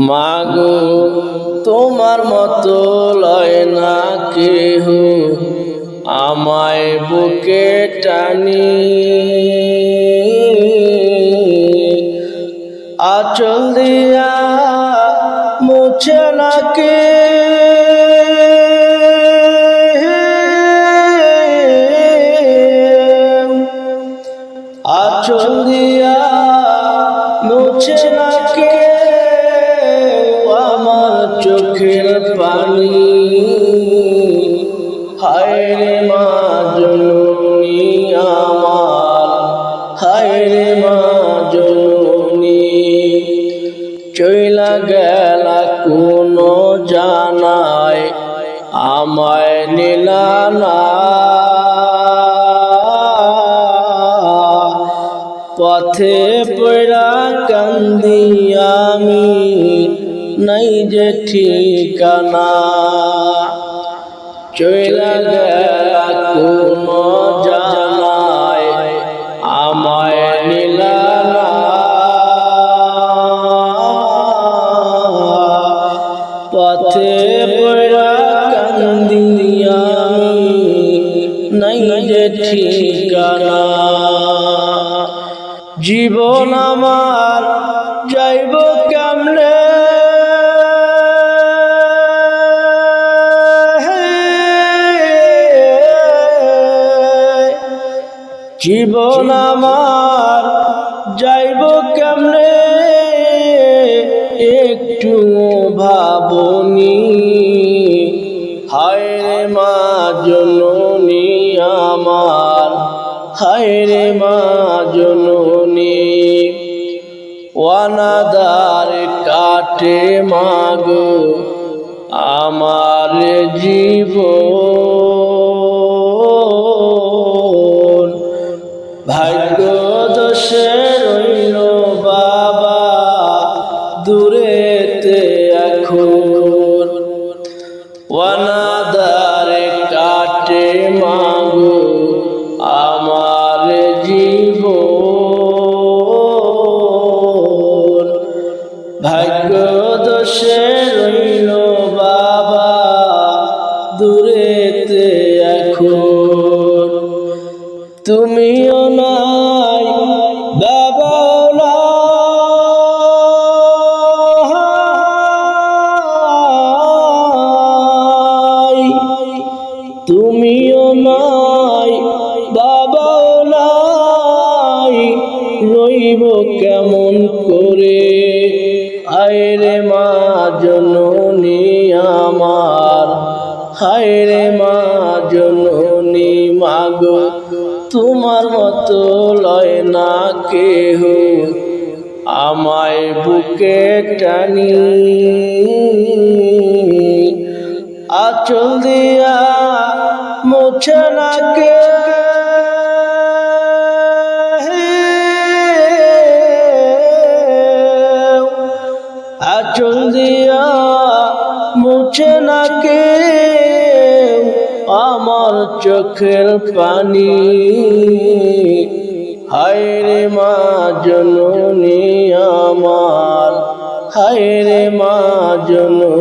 মাগো তোমার মতো লয় না কেহ আমায় বুকে টানি, আঁচল দিয়া মুছে না কে আঁচল দিয়া মুছে না কে আমার চোখের পানি। হায় রে মা জননী আমার, হায় রে মা জননী, চইলা গেলা কোন জানায় আমায় নিলা না, পথে পড়া কান্দি আমি নাই যে ঠিকানা। চইলা গেলা কোন জানায় আমায় নিলা না, পথে পড়া কান্দি আমি নাই যে ঠিকানা। জীবন আমার যাইব কেমনে, জীবন আমার যাইব কেমনে একটু ভাবনি। হায় রে মা জননী আমার, হায় রে মা জননী, অনাদার কাটে মাগো আমার জীবন, ভাগ্য দোষে রইল বাবা দূরেতে এখন। অনাদার কাটে মাগো আমার জীবন, ভাগ্য দোষে রইল বাবা দূরেতে এখন। তুমিও নাই বাবাও নাই, তুমিও নাই বাবাও নাই, রইব কেমন করে। হায় রে মা জননী আমার, হায় রে মা জননী, মাগো তোমার মতো লয় না কেহ আমায় বুকে টানি, আঁচল দিয়া মুছে না কে আঁচল দিয়া মুছে না কে আমার চোখের পানি। হায় রে মা জননী আমার, হায় রে মা জননী।